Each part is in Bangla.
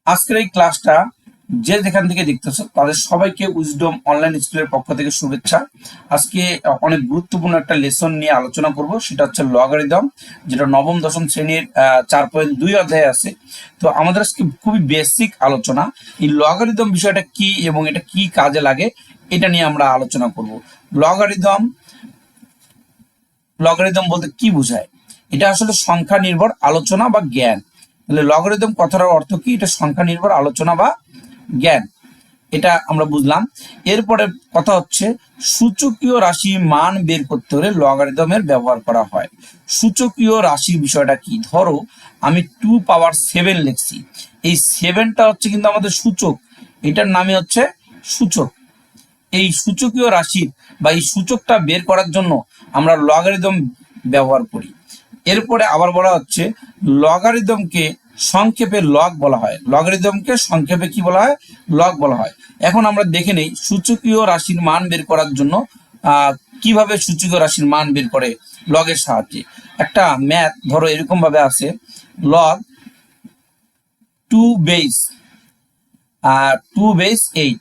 আজকের এই ক্লাসটা যে যেখান থেকে দেখতেছো তাদের সবাইকে উইজডম অনলাইন স্কুলের পক্ষ থেকে শুভেচ্ছা। আজকে অনেক গুরুত্বপূর্ণ একটা লেসন নিয়ে আলোচনা করব, সেটা হচ্ছে লগারিদম, যেটা নবম দশম শ্রেণীর 4.2 অধ্যায়ে আছে। তো আমাদের আজকে খুবই বেসিক আলোচনা, এই লগারিদম বিষয়টা কি এবং এটা কি কাজে লাগে এটা নিয়ে আমরা আলোচনা করব। লগারিদম লগারিদম বলতে কি বোঝায়? এটা আসলে সংখ্যা নির্ভর আলোচনা বা জ্ঞান। তাহলে লগারিদম কথাটার অর্থ কি? এটা সংখ্যা নির্ভর আলোচনা বা জ্ঞান, এটা আমরা বুঝলাম। এরপরে কথা হচ্ছে সূচকীয় রাশি মান বের করতে হলে লগারিদমের ব্যবহার করা হয়। সূচকীয় রাশি বিষয়টা কি? ধরো আমি 2 পাওয়ার 7 লিখছি, এই 7টা হচ্ছে কিন্তু আমাদের সূচক, এটার নামে হচ্ছে সূচক। এই সূচকীয় রাশির বা এই সূচকটা বের করার জন্য আমরা লগারিদম ব্যবহার করি। এরপরে আবার বলা হচ্ছে লগারিদমকে সংক্ষেপে লগ বলা হয়। লগারিদমকে সংক্ষেপে কি বলা হয়? লগ বলা হয়। এখন আমরা দেখে নেই সূচকীয় রাশির মান বের করার জন্য কিভাবে সূচকীয় রাশির মান বের করে লগের সাহায্যে। একটা ম্যাথ ধরো এরকম ভাবে আছে, লগ 2 বেস 8।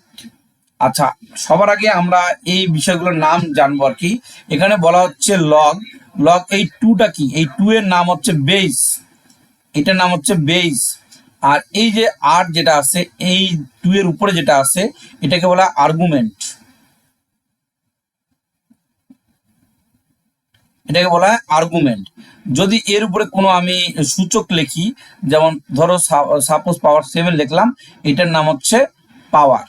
আচ্ছা, সবার আগে আমরা এই বিষয়গুলোর নাম জানবো আর কি। এখানে বলা হচ্ছে লগ লগ এই 2টা কি? এই 2 এর নাম হচ্ছে বেস, এটার নাম হচ্ছে বেস। আর এই যে 8 যেটা আছে, এই 2 এর উপরে যেটা আছে এটাকে বলা আর্গুমেন্ট, এটাকে বলা হয় আর্গুমেন্ট। যদি এর উপরে কোনো আমি সূচক লিখি, যেমন ধরো সাপোজ পাওয়ার 7 লিখলাম, এটার নাম হচ্ছে পাওয়ার।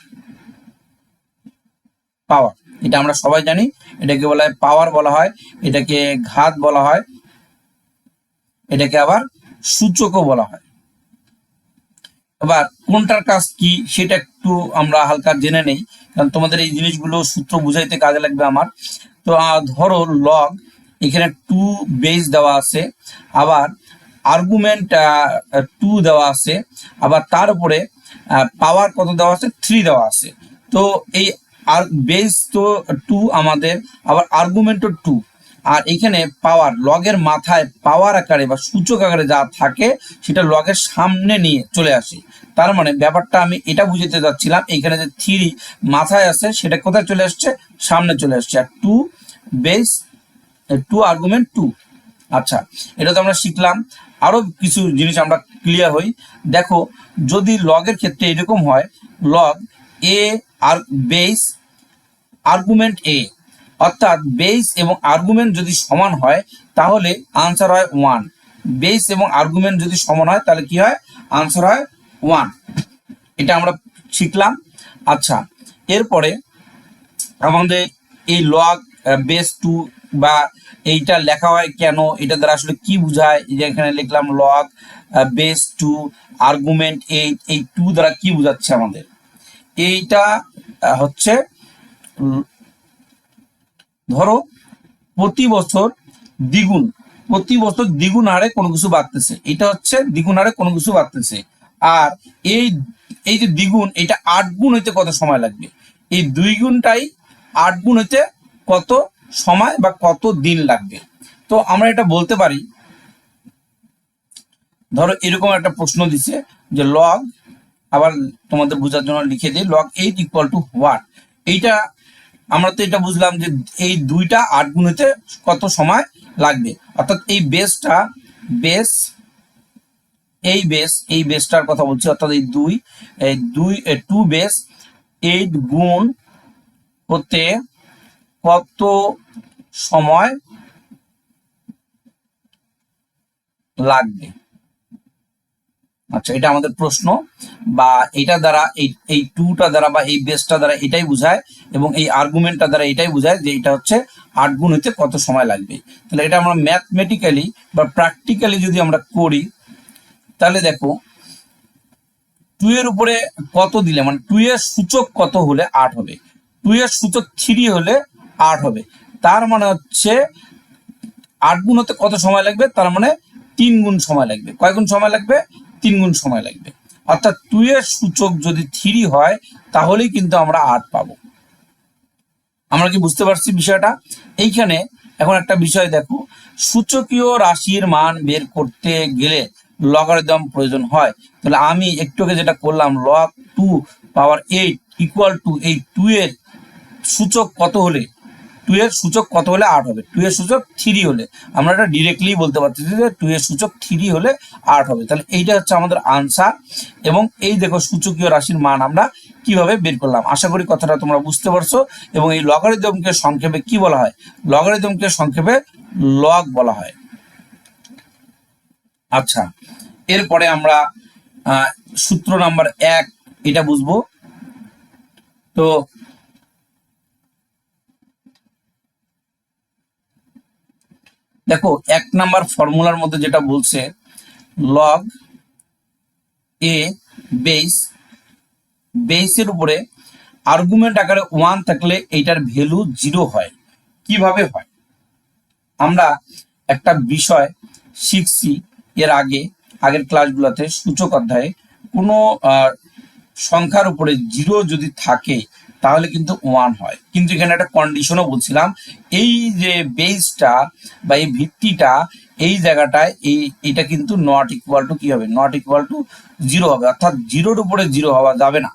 পাওয়ার এটা আমরা সবাই জানি, এটাকে বলা হয় পাওয়ার বলা হয়, এটাকে ঘাত বলা হয়, এটাকে আবার সূচকও বলা হয়। এবার কোনটার কাজ কি সেটা একটু আমরা হালকা জেনে নেই, কারণ তোমাদের এই জিনিসগুলো সূত্র বুঝাইতে কাজে লাগবে আমার। তো ধরো লগ, এখানে 2 বেস দেওয়া আছে, আবার আর্গুমেন্ট 2 দেওয়া আছে, আবার তার উপরে পাওয়ার কত দেওয়া আছে? 3 দেওয়া আছে। তো এই আর বেস তো 2 আমাদের, আবার আর্গুমেন্টও 2, আর এখানে পাওয়ার লগের মাথায় পাওয়ার আকারে বা সূচক আকারে যা থাকে সেটা লগের সামনে নিয়ে চলে আসে। তার মানে ব্যাপারটা আমি এটা বুঝতে যাচ্ছিলাম, এখানে যে 3 মাথায় আছে সেটা কোথায় চলে আসছে? সামনে চলে আসছে। আর 2 বেস 2 আর্গুমেন্ট 2। আচ্ছা, এটা তো আমরা শিখলাম। আরো কিছু জিনিস আমরা ক্লিয়ার হই। দেখো, যদি লগের ক্ষেত্রে এরকম হয়, লগ এ আর বেস আর্গুমেন্ট এ, অর্থাৎ বেস এবং আর্গুমেন্ট যদি সমান হয় তাহলে আনসার হয় 1। বেস এবং আর্গুমেন্ট যদি সমান হয় তাহলে কি হয়? আনসার হয় 1। এটা আমরা শিখলাম। আচ্ছা, এরপরে আমাদের এই লগ বেস 2 বা এইটা লেখা হয় কেন, এটা দ্বারা আসলে কি বোঝায়? এই যে এখানে লিখলাম লগ বেস 2 আর্গুমেন্ট 8, এই 2 দ্বারা কি বোঝাচ্ছে আমাদের? এইটা হচ্ছে ধরো প্রতি বছর দ্বিগুণ, প্রতি বছর দ্বিগুণ হারে কোনো কিছু বাড়তেছে, এটা হচ্ছে দ্বিগুণ হারে কোনো কিছু বাড়তেছে। আর এই এই যে দ্বিগুণ, এটা 8 গুণ হইতে কত সময় লাগবে? এই 2 গুণটাই 8 গুণ হইতে কত সময় বা কত দিন লাগবে? তো আমরা এটা বলতে পারি, ধরো এরকম একটা প্রশ্ন দিছে যে লগ, আবার তোমাদের বোঝার জন্য লিখে দিই, লগ 8 ইকুয়াল টু হোয়াট। এইটা আমরা তো এটা বুঝলাম যে এই 2টা 8 গুণ হতে কত সময় লাগবে, অর্থাৎ এই বেসটা বেস এই বেসটার কথা বলছি, অর্থাৎ এই 2 বেস 8 গুণ হতে কত সময় লাগবে। আচ্ছা, এটা আমাদের প্রশ্ন, বা এটা দ্বারা এই 2টা দ্বারা বা এই বেসটা দ্বারা এটাই বোঝায়, এবং এই আর্গুমেন্টটা দ্বারা এটাই বোঝায় যে এটা হচ্ছে 8 গুণ হইতে কত সময় লাগবে। তাহলে এটা আমরা ম্যাথমেটিক্যালি বা প্র্যাকটিক্যালি যদি আমরা করি, তাহলে দেখো 2 এর উপরে কত দিলে, মানে 2 এর সূচক কত হলে 8 হবে? 2 এর সূচক 3 হলে 8 হবে। তার মানে হচ্ছে 8 গুণ হতে কত সময় লাগবে? তার মানে 3 গুণ সময় লাগবে। কয় গুণ সময় লাগবে? 3 গুণ সময় লাগবে। অর্থাৎ 2 এর সূচক যদি 3 হয় তাহলেই কিন্তু আমরা 8 পাবো। আমরা কি বুঝতে পারছি বিষয়টা? এইখানে এখন একটা বিষয় দেখো, সূচকীয় রাশির মান বের করতে গেলে লগারিদম প্রয়োজন হয়। তাহলে আমি একটু আগে যেটা করলাম, log 2 পাওয়ার 8 ইকুয়াল টু এই 2 এর সূচক কত হলে, 2 এর সূচক কত হলে 8 হবে, 2 এর সূচক 3 হলে, আমরা এটা ডিরেক্টলি বলতে পারছি যে 2 এর সূচক 3 হলে 8 হবে। তাহলে এইটা হচ্ছে আমাদের আনসার। এবং এই দেখো সূচকীয় রাশির মান আমরা কিভাবে বের করলাম। আশা করি কথাটা তোমরা বুঝতে পারছো। এবং এই লগারিদমকে সংক্ষেপে কি বলা হয়? লগারিদমকে সংক্ষেপে লগ বলা হয়। আচ্ছা, এরপরে আমরা সূত্র নাম্বার 1 এটা বুঝবো। তো দেখো 1 নাম্বার ফর্মুলার মধ্যে যেটা বলছে, লগ এ বেসের উপরে আর্গুমেন্ট আকারে 1 থাকলে এইটার ভ্যালু 0 হয়। কিভাবে হয়? আমরা একটা বিষয় শিখছি এর আগের ক্লাসগুলোতে, সূচক অধ্যায়ে, কোনো সংখ্যার উপরে 0 যদি থাকে তাহলে কিন্তু 1 হয়। কিন্তু এখানে একটা কন্ডিশনও বলছিলাম, এই যে বেসটা বা এই ভিত্তিটা, এই জায়গাটায় এটা কিন্তু নট ইকুয়াল টু কি হবে? নট ইকুয়াল টু 0 হবে। অর্থাৎ 0-র উপরে 0 হওয়া যাবে না।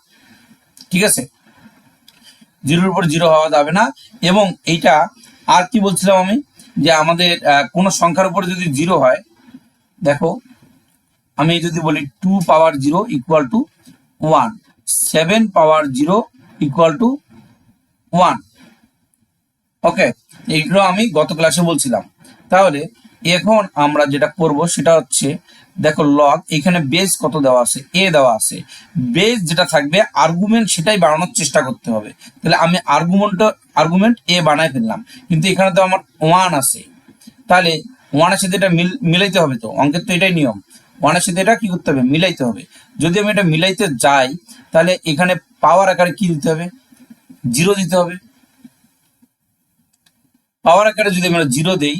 ঠিক আছে, 0-র উপর 0 হওয়া যাবে না। এবং এইটা আর কি বলছিলাম আমি, যে আমাদের কোনো সংখ্যার উপরে যদি 0 হয়, দেখো আমি যদি বলি 2 পাওয়ার 0 equal to 1, 7 power 0 equal to 1। ওকে, এইগুলো আমি গত ক্লাসে বলছিলাম। তাহলে এখন আমরা যেটা করব সেটা হচ্ছে, দেখো লগ এখানে বেস কত দেওয়া আছে? এ দেওয়া আছে। বেস যেটা থাকবে আর্গুমেন্ট সেটাই বানানোর চেষ্টা করতে হবে। তাহলে আমি আর্গুমেন্ট এ বানাই ফেললাম, কিন্তু এখানে তো আমার 1 আছে। তাহলে 1-এর সাথে এটা মিলাইতে হবে। তো অঙ্কের তো এটাই নিয়ম, 1-এর সাথে এটা কি করতে হবে? মিলাইতে হবে। যদি আমি এটা মিলাইতে যাই তাহলে এখানে পাওয়ার আকারে কি দিতে হবে? 0 দিতে হবে। পাওয়ার আকারে যদি আমরা 0 দেই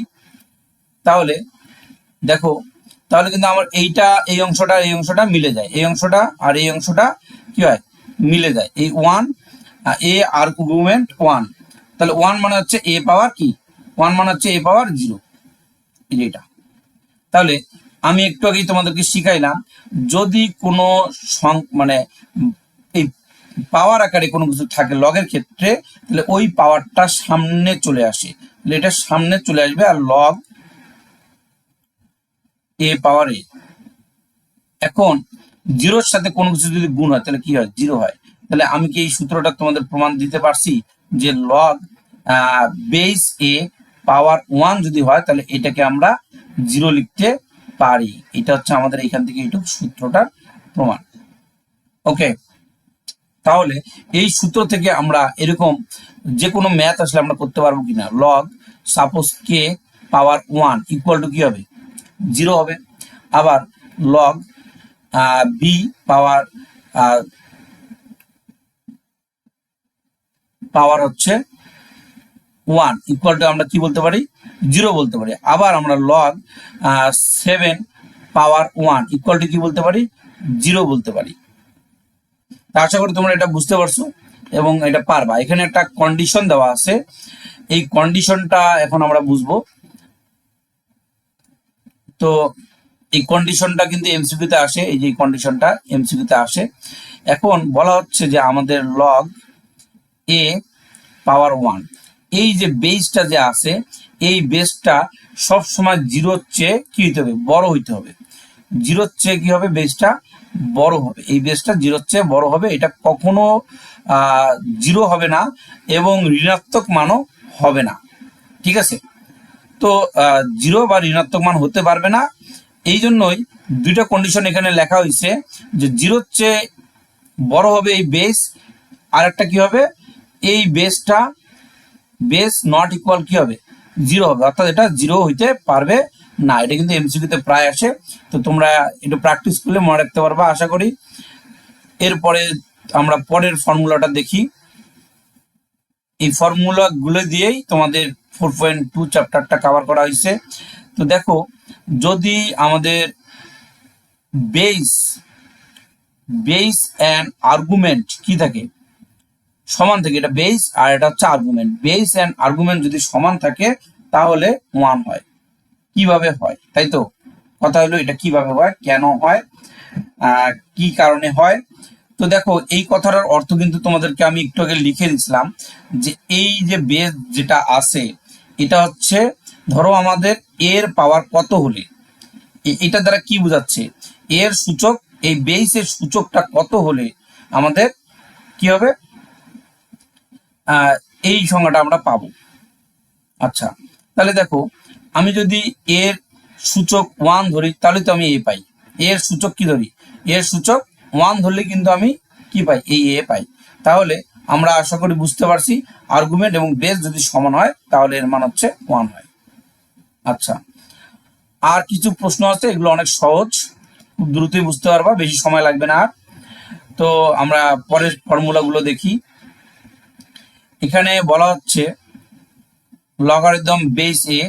তাহলে দেখো, তাহলে কিন্তু আমার এই অংশটা মিলে যায়, এই অংশটা আর এই অংশটা কি হয়? মিলে যায়। এই 1 এ আর্গুমেন্ট 1, তাহলে 1 মানে হচ্ছে এ পাওয়ার কি? 1 মানে হচ্ছে এ পাওয়ার 0, এটা। তাহলে আমি একটু আগেই তোমাদেরকে শিখাইলাম, যদি কোনো মানে এই পাওয়ার আকারে কোনো কিছু থাকে লগের ক্ষেত্রে, তাহলে ওই পাওয়ারটা সামনে চলে আসে, তাহলে এটা সামনে চলে আসবে। আর লগ এ পাওয়ার এ, এখন 0-র সাথে কোনো কিছু যদি গুণ হয় তাহলে কি হয়? 0 হয়। তাহলে আমি কি এই সূত্রটা তোমাদের প্রমাণ দিতে পারছি যে লগ বেস এ পাওয়ার 1 যদি হয় তাহলে এটাকে আমরা 0 লিখতে পারি। এটা হচ্ছে আমাদের এখান থেকে এইটুকু সূত্রটার প্রমাণ। ওকে, তাহলে এই সূত্র থেকে আমরা এরকম যে কোনো ম্যাথ আসলে আমরা করতে পারবো কিনা? Log suppose K power 1 equal to কি হবে? 0 হবে। আবার লগ বি পাওয়ার হচ্ছে 1 ইকুয়াল টু আমরা কি বলতে পারি? 0 বলতে পারি। আবার আমরা লগ 7 পাওয়ার 1 ইকুয়াল টু কি বলতে পারি? 0 বলতে পারি। আশা করি তোমরা এটা বুঝতে পারছো এবং এটা পারবা। এখানে একটা কন্ডিশন দেওয়া আছে, এই কন্ডিশনটা এখন আমরা বুঝবো। তো এই কন্ডিশনটা কিন্তু এমসিকিউতে আসে, এই যে কন্ডিশনটা এমসিকিউতে আসে। এখন বলা হচ্ছে যে আমাদের লগ এ পাওয়ার 1, এই যে বেসটা যে আছে, এই বেসটা সব সময় 0-র চেয়ে কি হইতে হবে? বড় হইতে হবে। 0-র চেয়ে কি হবে? বেসটা বড় হবে। এই বেসটা 0-র চেয়ে বড় হবে। এটা কখনো 0 হবে না এবং ঋণাত্মক মানও হবে না। ঠিক আছে, তো 0 বা ঋণাত্মক মান হতে পারবে না। এই জন্যই দুইটা কন্ডিশন এখানে লেখা হয়েছে, যে 0-র চেয়ে বড় হবে এই বেস, আর একটা কি হবে? এই বেস নট ইকুয়াল কি হবে? 0 হবে। অর্থাৎ এটা 0 হইতে পারবে না। এটা কিন্তু এমসিকিউতে প্রায় আসে, তো তোমরা একটু প্র্যাকটিস করলে মনে রাখতে পারবা আশা করি। এরপরে আমরা পরের ফর্মুলাটা দেখি। এই ফর্মুলা গুলো দিয়েই তোমাদের 4.2 চ্যাপ্টারটা কভার করা হয়েছে। তো দেখো, যদি আমাদের বেস অ্যান্ড আর্গুমেন্ট কি থাকে? সমান থাকে। এটা বেস আর এটা হচ্ছে আর্গুমেন্ট। বেস অ্যান্ড আর্গুমেন্ট যদি সমান থাকে তাহলে 1 হয়। কিভাবে হয় তাই তো? কথা হলো এটা কিভাবে হয়, কেন হয়, কি কারণে হয়। তো দেখো এই কথাটার অর্থ কিন্তু তোমাদেরকে আমি একটু আগে লিখে দিছিলাম যে এই যে বেস যেটা আছে এটা হচ্ছে ধরো আমাদের এর পাওয়ার কত হলে, এটা দ্বারা কি বোঝাচ্ছে, এর সূচক এই বেসের সূচকটা কত হলে আমাদের কি হবে, এই সংখ্যাটা আমরা পাবো। আচ্ছা, তাহলে দেখো আমি যদি এর সূচক 1 ধরি তাহলে তো আমি এ পাই। এর সূচক কি ধরি, এর সূচক 1 ধরলে কিন্তু আমি কি পাই, এই এ পাই। তাহলে আমরা আশা করি বুঝতে পারছি আর্গুমেন্ট এবং বেস যদি সমান হয় তাহলে এর মান হচ্ছে 1 হয়। আচ্ছা, আর কিছু প্রশ্ন আছে, এগুলো অনেক সহজ, খুব দ্রুতই বুঝতে পারবা, বেশি সময় লাগবে না আর। তো আমরা পরের ফর্মুলাগুলো দেখি। এখানে বলা হচ্ছে লগারিদম বেস এ,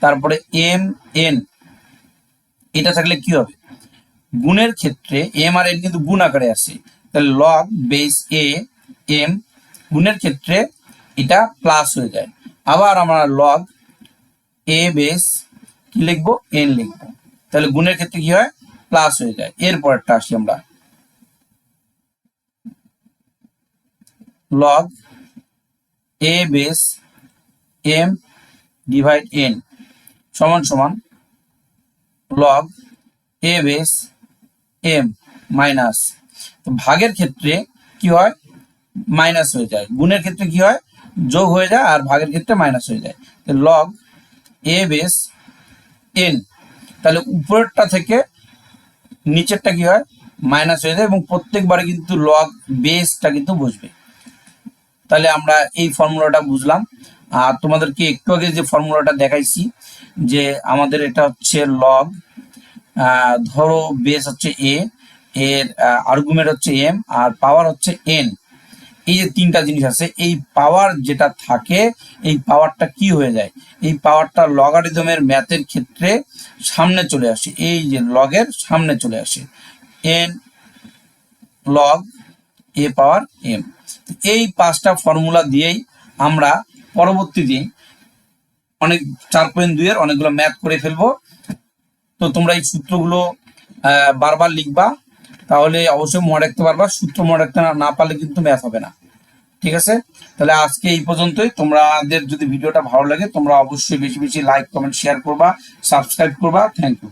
তারপরে এম এন, এটা থাকলে কি হবে, গুণের ক্ষেত্রে এম আর এন কিন্তু গুণ আকারে আসে, তাহলে লগ বেস এ এম, গুণের ক্ষেত্রে এটা প্লাস হয়ে যায়। আবার আমরা লগ এ বেস কি লিখবো, এন লিখবো, তাহলে গুণের ক্ষেত্রে কি হয়, প্লাস হয়ে যায়। এরপরটা আসি আমরা, লগ এ বেস এম ডিভাইড এন সমান সমান লগ এ বেস এম মাইনাস, তো ভাগের ক্ষেত্রে কি হয়, মাইনাস হয়ে যায়, গুণের ক্ষেত্রে কি হয়, যোগ হয়ে যায়, আর ভাগের ক্ষেত্রে মাইনাস হয়ে যায়। লগ এ বেস এন, তাহলে উপরেরটা থেকে নিচেরটা কি হয়, মাইনাস হয়ে যায়, এবং প্রত্যেকবারে কিন্তু লগ বেসটা কিন্তু বসবে। তাহলে আমরা এই ফর্মুলাটা বুঝলাম। আর তোমাদেরকে একটু আগে যে ফর্মুলাটা দেখাইছি যে আমাদের এটা হচ্ছে লগ, ধরো বেস হচ্ছে এ, এর আর্গুমেন্ট হচ্ছে এম, আর পাওয়ার হচ্ছে এন, এই যে তিনটা জিনিস আছে, এই পাওয়ার যেটা থাকে এই পাওয়ারটা কি হয়ে যায়, এই পাওয়ারটা লগারিদমের ম্যাথের ক্ষেত্রে সামনে চলে আসে, এই যে লগের সামনে চলে আসে, এন লগ এ পাওয়ার এম। এই 5টা ফর্মুলা দিয়েই আমরা পরবর্তীতে অনেক 4.2 এর অনেকগুলো ম্যাথ করে ফেলবো। তো তোমরা এই সূত্রগুলো বারবার লিখবা, তাহলে অবশ্যই মনে রাখতে পারবা, সূত্র মনে রাখতে না পারলে কিন্তু ম্যাথ হবে না। ঠিক আছে, তাহলে আজকে এই পর্যন্তই। তোমাদের যদি ভিডিওটা ভালো লাগে তোমরা অবশ্যই বেশি বেশি লাইক কমেন্ট শেয়ার করবা, সাবস্ক্রাইব করবা। Thank you.